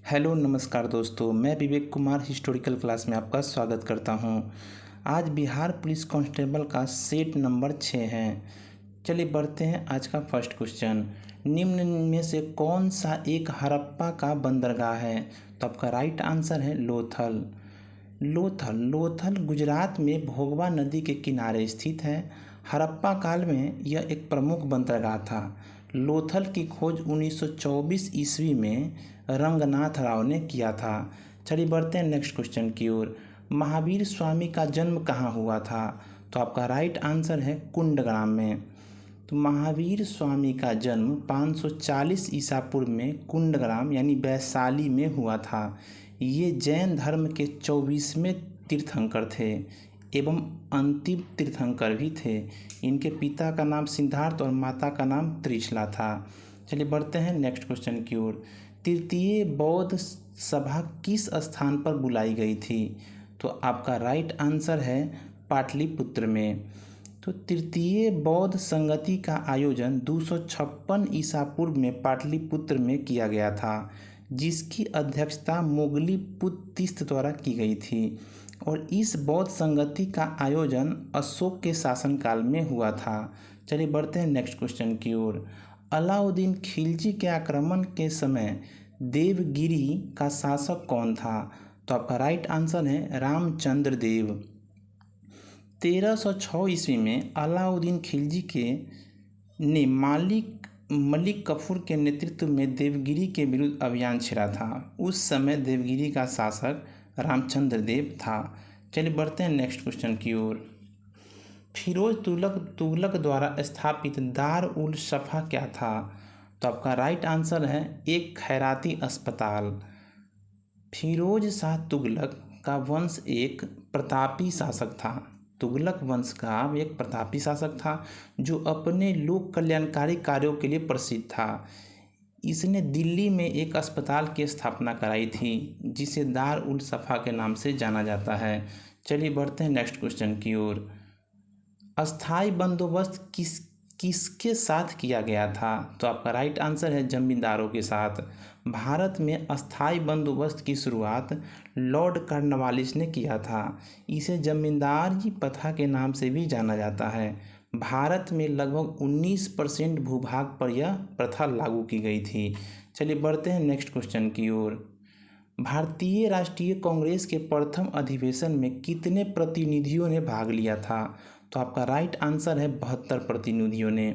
Hello नमस्कार दोस्तों, मैं विवेक कुमार हिस्टोरिकल क्लास में आपका स्वागत करता हूं। आज बिहार पुलिस कांस्टेबल का सेट नंबर 6 है। चलिए बढ़ते हैं आज का फर्स्ट क्वेश्चन। निम्न में से कौन सा एक हड़प्पा का बंदरगाह है? तो आपका राइट आंसर है लोथल। लोथल गुजरात में भोगवा नदी के किनारे स्थित है। हड़प्पा काल में यह एक प्रमुख बंदरगाह था। लोथल की खोज 1924 ईस्वी में रंगनाथ राव ने किया था। चलिए बढ़ते हैं नेक्स्ट क्वेश्चन की ओर। महावीर स्वामी का जन्म कहाँ हुआ था? तो आपका राइट आंसर है कुंडग्राम में। तो महावीर स्वामी का जन्म 540 ईसा पूर्व में कुंडग्राम यानी वैशाली में हुआ था। ये जैन धर्म के 24वें तीर्थंकर थे एवं अंतिम तीर्थंकर भी थे। इनके पिता का नाम सिद्धार्थ और माता का नाम त्रिशला था। चलिए बढ़ते हैं नेक्स्ट क्वेश्चन की ओर। तृतीय बौद्ध सभा किस स्थान पर बुलाई गई थी? तो आपका राइट आंसर है पाटलिपुत्र में। तो तृतीय बौद्ध संगति का आयोजन 256 ईसा पूर्व में पाटलिपुत्र में किया गया था, जिसकी अध्यक्षता मोगली पुत्तिस्त द्वारा की गई थी। और इस बौद्ध संगति का आयोजन अशोक के शासनकाल में हुआ था। चलिए बढ़ते हैं नेक्स्ट क्वेश्चन की ओर। अलाउद्दीन खिलजी के आक्रमण के समय देवगिरी का शासक कौन था? तो आपका राइट आंसर है रामचंद्र देव। 1306 ईस्वी में अलाउद्दीन खिलजी ने मलिक कफूर के नेतृत्व में देवगिरी के विरुद्ध अभियान छेड़ा था। उस समय देवगिरी का शासक रामचंद्र देव था। चलिए बढ़ते हैं नेक्स्ट क्वेश्चन की ओर। फिरोज तुगलक द्वारा स्थापित दार उल सफ़ा क्या था? तो आपका राइट आंसर है एक खैराती अस्पताल। फिरोज शाह तुगलक का वंश एक प्रतापी शासक था। तुगलक वंश का एक प्रतापी शासक था जो अपने लोक कल्याणकारी कार्यों के लिए प्रसिद्ध था। इसने दिल्ली में एक अस्पताल की स्थापना कराई थी जिसे दार उल सफ़ा के नाम से जाना जाता है। चलिए बढ़ते हैं नेक्स्ट क्वेश्चन की ओर। अस्थाई बंदोबस्त किसके साथ किया गया था? तो आपका राइट आंसर है जमींदारों के साथ। भारत में अस्थाई बंदोबस्त की शुरुआत लॉर्ड कॉर्नवालिस ने किया था। इसे जमींदारी प्रथा के नाम से भी जाना जाता है। भारत में लगभग 19% भूभाग पर यह प्रथा लागू की गई थी। चलिए बढ़ते हैं नेक्स्ट क्वेश्चन की ओर। भारतीय राष्ट्रीय कांग्रेस के प्रथम अधिवेशन में कितने प्रतिनिधियों ने भाग लिया था? तो आपका राइट आंसर है 72 प्रतिनिधियों ने।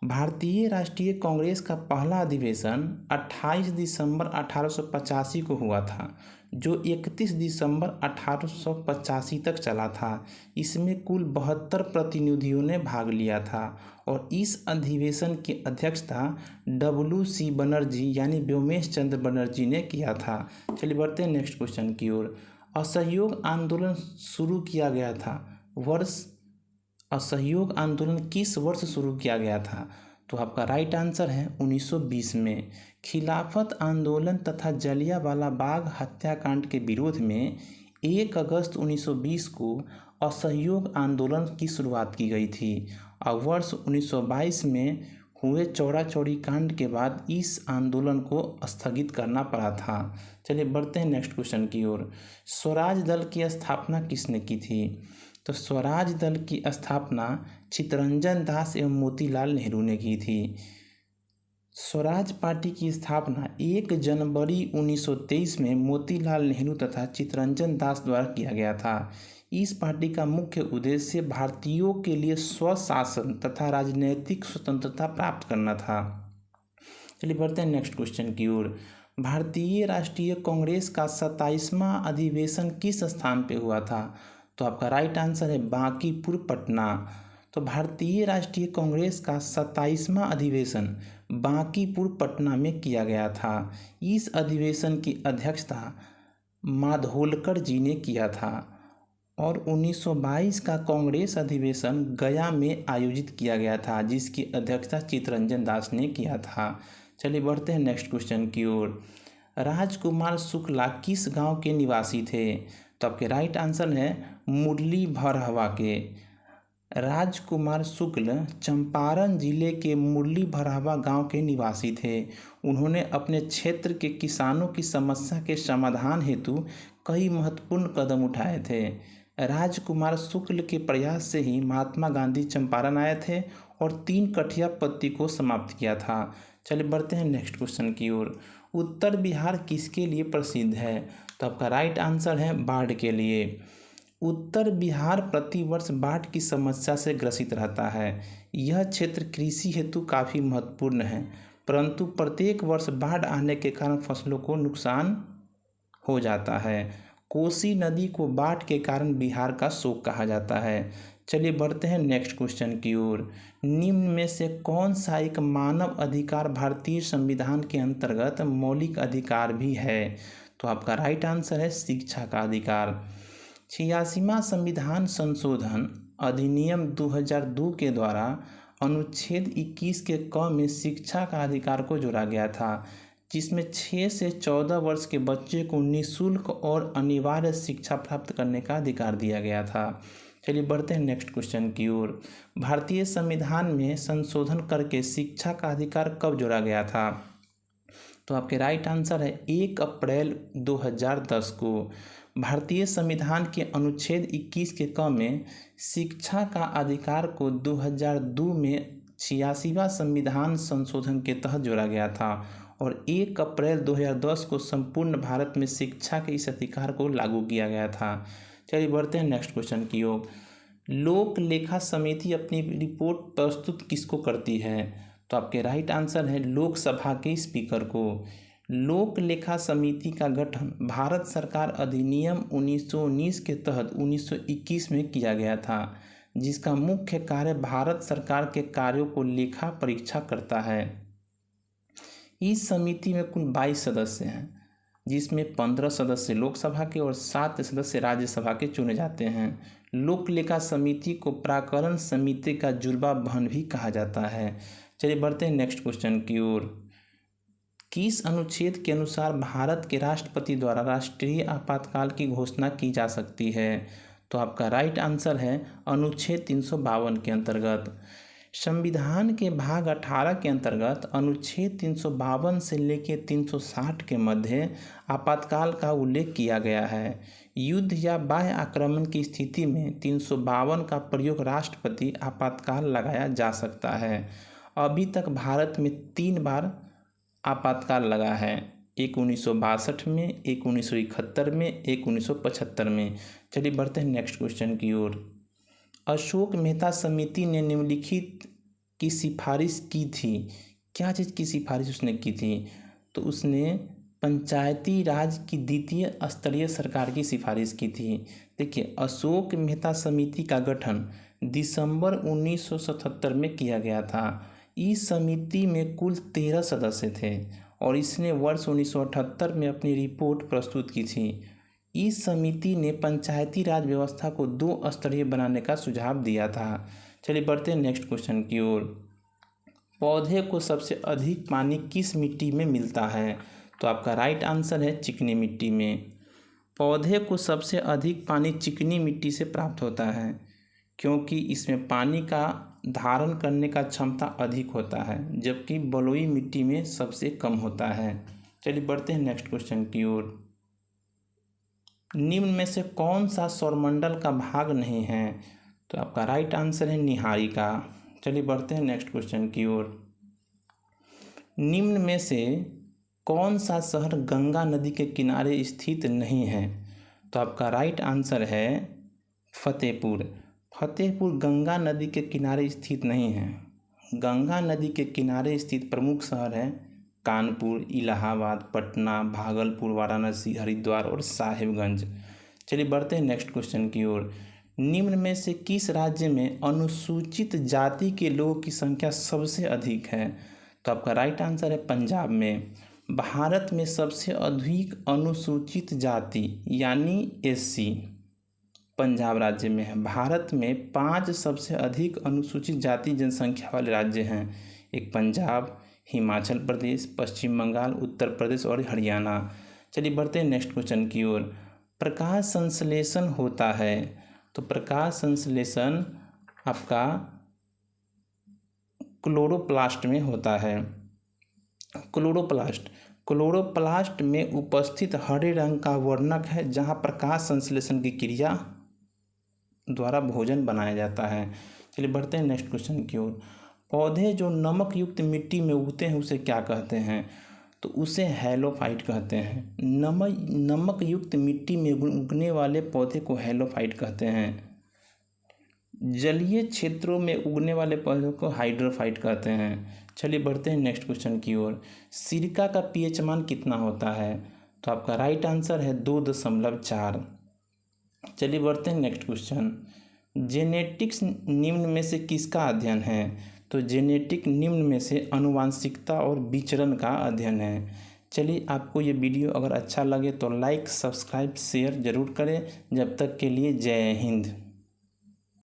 भारतीय राष्ट्रीय कांग्रेस का पहला अधिवेशन 28 दिसंबर 1885 को हुआ था, जो 31 दिसंबर 1885 तक चला था। इसमें कुल 72 प्रतिनिधियों ने भाग लिया था और इस अधिवेशन की अध्यक्षता WC बनर्जी यानी व्योमेश चंद्र बनर्जी ने किया था। चलिए बढ़ते हैं नेक्स्ट क्वेश्चन की ओर। असहयोग आंदोलन शुरू किया गया था असहयोग आंदोलन किस वर्ष शुरू किया गया था? तो आपका राइट आंसर है 1920 में। खिलाफत आंदोलन तथा जलियांवाला बाग हत्याकांड के विरोध में 1 अगस्त 1920 को असहयोग आंदोलन की शुरुआत की गई थी और वर्ष 1922 में हुए चौरा चौरी कांड के बाद इस आंदोलन को स्थगित करना पड़ा था। चलिए बढ़ते हैं नेक्स्ट क्वेश्चन की ओर। स्वराज दल की स्थापना किसने की थी? तो स्वराज दल की स्थापना चित्तरंजन दास एवं मोतीलाल नेहरू ने की थी। स्वराज पार्टी की स्थापना 1 जनवरी 1923 में मोतीलाल नेहरू तथा चित्तरंजन दास द्वारा किया गया था। इस पार्टी का मुख्य उद्देश्य भारतीयों के लिए स्वशासन तथा राजनीतिक स्वतंत्रता प्राप्त करना था। चलिए बढ़ते हैं नेक्स्ट क्वेश्चन की ओर। भारतीय राष्ट्रीय कांग्रेस का 27वां अधिवेशन किस स्थान पे हुआ था? तो आपका राइट आंसर है बांकीपुर पटना। तो भारतीय राष्ट्रीय कांग्रेस का 27वां अधिवेशन बांकीपुर पटना में किया गया था। इस अधिवेशन की अध्यक्षता माधोलकर जी ने किया था और 1922 का कांग्रेस अधिवेशन गया में आयोजित किया गया था, जिसकी अध्यक्षता चित्तरंजन दास ने किया था। चलिए बढ़ते हैं नेक्स्ट क्वेश्चन की ओर। राजकुमार शुक्ला किस गांव के निवासी थे? तो आपके राइट आंसर है मुरली भरहवा के। राजकुमार शुक्ल चंपारण जिले के मुरली भरावा गांव के निवासी थे। उन्होंने अपने क्षेत्र के किसानों की समस्या के समाधान हेतु कई महत्वपूर्ण कदम उठाए थे। राजकुमार शुक्ल के प्रयास से ही महात्मा गांधी चंपारण आए थे और 3 कठिया पत्ती को समाप्त किया था। चलिए बढ़ते हैं नेक्स्ट क्वेश्चन की ओर। उत्तर बिहार किसके लिए प्रसिद्ध है? तो आपका राइट आंसर है बाढ़ के लिए। उत्तर बिहार प्रतिवर्ष बाढ़ की समस्या से ग्रसित रहता है। यह क्षेत्र कृषि हेतु काफ़ी महत्वपूर्ण है, परंतु प्रत्येक वर्ष बाढ़ आने के कारण फसलों को नुकसान हो जाता है। कोसी नदी को बाढ़ के कारण बिहार का शोक कहा जाता है। चलिए बढ़ते हैं नेक्स्ट क्वेश्चन की ओर। निम्न में से कौन सा एक मानव अधिकार भारतीय संविधान के अंतर्गत मौलिक अधिकार भी है? तो आपका राइट आंसर है शिक्षा का अधिकार। 86वां संविधान संशोधन अधिनियम 2002 के द्वारा अनुच्छेद 21 के क में शिक्षा का अधिकार को जोड़ा गया था, जिसमें 6 से 14 वर्ष के बच्चे को निःशुल्क और अनिवार्य शिक्षा प्राप्त करने का अधिकार दिया गया था। चलिए बढ़ते हैं नेक्स्ट क्वेश्चन की ओर। भारतीय संविधान में संशोधन करके शिक्षा का अधिकार कब जोड़ा गया था? तो आपके राइट आंसर है 1 अप्रैल 2010 को। भारतीय संविधान के अनुच्छेद 21 के क में शिक्षा का अधिकार को 2002 में 86वां संविधान संशोधन के तहत जोड़ा गया था और 1 अप्रैल 2010 को संपूर्ण भारत में शिक्षा के इस अधिकार को लागू किया गया था। चलिए बढ़ते हैं नेक्स्ट क्वेश्चन की ओर। लोक लेखा समिति अपनी रिपोर्ट प्रस्तुत किसको करती है? तो आपके राइट आंसर है लोकसभा के स्पीकर को। लोक लेखा समिति का गठन भारत सरकार अधिनियम 1919 के तहत 1921 में किया गया था, जिसका मुख्य कार्य भारत सरकार के कार्यों को लेखा परीक्षा करता है। इस समिति में कुल 22 सदस्य हैं, जिसमें 15 सदस्य लोकसभा के और 7 सदस्य राज्यसभा के चुने जाते हैं। लोक लेखा समिति को प्राकरण समिति का जुड़वा बहन भी कहा जाता है। चलिए बढ़ते हैं नेक्स्ट क्वेश्चन की ओर। किस अनुच्छेद के अनुसार भारत के राष्ट्रपति द्वारा राष्ट्रीय आपातकाल की घोषणा की जा सकती है? तो आपका राइट आंसर है अनुच्छेद 352 के अंतर्गत। संविधान के भाग 18 के अंतर्गत अनुच्छेद 352 से लेकर 360 के मध्य आपातकाल का उल्लेख किया गया है। युद्ध या बाह्य आक्रमण की स्थिति में 352 का प्रयोग राष्ट्रपति आपातकाल लगाया जा सकता है। अभी तक भारत में 3 बार आपातकाल लगा है, एक 1962 में, एक 1971 में, एक 1975 में। चलिए बढ़ते हैं नेक्स्ट क्वेश्चन की ओर। अशोक मेहता समिति ने निम्नलिखित की सिफारिश की थी। क्या चीज़ की सिफारिश उसने की थी? तो उसने पंचायती राज की द्वितीय स्तरीय सरकार की सिफारिश की थी। देखिए, अशोक मेहता समिति का गठन दिसंबर 1977 में किया गया था। इस समिति में कुल 13 सदस्य थे और इसने वर्ष 1978 में अपनी रिपोर्ट प्रस्तुत की थी। इस समिति ने पंचायती राज व्यवस्था को 2 स्तरीय बनाने का सुझाव दिया था। चलिए बढ़ते हैं नेक्स्ट क्वेश्चन की ओर। पौधे को सबसे अधिक पानी किस मिट्टी में मिलता है? तो आपका राइट आंसर है चिकनी मिट्टी में। पौधे को सबसे अधिक पानी चिकनी मिट्टी से प्राप्त होता है, क्योंकि इसमें पानी का धारण करने का क्षमता अधिक होता है, जबकि बलुई मिट्टी में सबसे कम होता है। चलिए बढ़ते हैं नेक्स्ट क्वेश्चन की ओर। निम्न में से कौन सा सौरमंडल का भाग नहीं है? तो आपका राइट आंसर है निहारिका। चलिए बढ़ते हैं नेक्स्ट क्वेश्चन की ओर। निम्न में से कौन सा शहर गंगा नदी के किनारे स्थित नहीं है? तो आपका राइट आंसर है फतेहपुर। फतेहपुर गंगा नदी के किनारे स्थित नहीं है। गंगा नदी के किनारे स्थित प्रमुख शहर है कानपुर, इलाहाबाद, पटना, भागलपुर, वाराणसी, हरिद्वार और साहिबगंज। चलिए बढ़ते हैं नेक्स्ट क्वेश्चन की ओर। निम्न में से किस राज्य में अनुसूचित जाति के लोगों की संख्या सबसे अधिक है? तो आपका राइट आंसर है पंजाब में। भारत में सबसे अधिक अनुसूचित जाति यानी एससी पंजाब राज्य में है। भारत में 5 सबसे अधिक अनुसूचित जाति जनसंख्या वाले राज्य हैं। एक पंजाब, हिमाचल प्रदेश, पश्चिम बंगाल, उत्तर प्रदेश और हरियाणा। चलिए बढ़ते हैं नेक्स्ट क्वेश्चन की ओर। प्रकाश संश्लेषण होता है, तो प्रकाश संश्लेषण आपका क्लोरोप्लास्ट में होता है। क्लोरोप्लास्ट में उपस्थित हरे रंग का वर्णक है जहाँ प्रकाश संश्लेषण की क्रिया द्वारा भोजन बनाया जाता है। चलिए बढ़ते हैं नेक्स्ट क्वेश्चन की ओर। पौधे जो नमक युक्त मिट्टी में उगते हैं उसे क्या कहते हैं? तो उसे हैलोफाइट कहते हैं। नमक युक्त मिट्टी में उगने वाले पौधे को हैलोफाइट कहते हैं। जलीय क्षेत्रों में उगने वाले पौधों को हाइड्रोफाइट कहते हैं। चलिए बढ़ते हैं नेक्स्ट क्वेश्चन की ओर। सिरका का पीएच मान कितना होता है? तो आपका राइट आंसर है 2.4। चलिए बढ़ते हैं नेक्स्ट क्वेश्चन। जेनेटिक्स निम्न में से किसका अध्ययन है? तो जेनेटिक निम्न में से आनुवांशिकता और विचरण का अध्ययन है। चलिए आपको ये वीडियो अगर अच्छा लगे तो लाइक, सब्सक्राइब, शेयर ज़रूर करें। जब तक के लिए जय हिंद।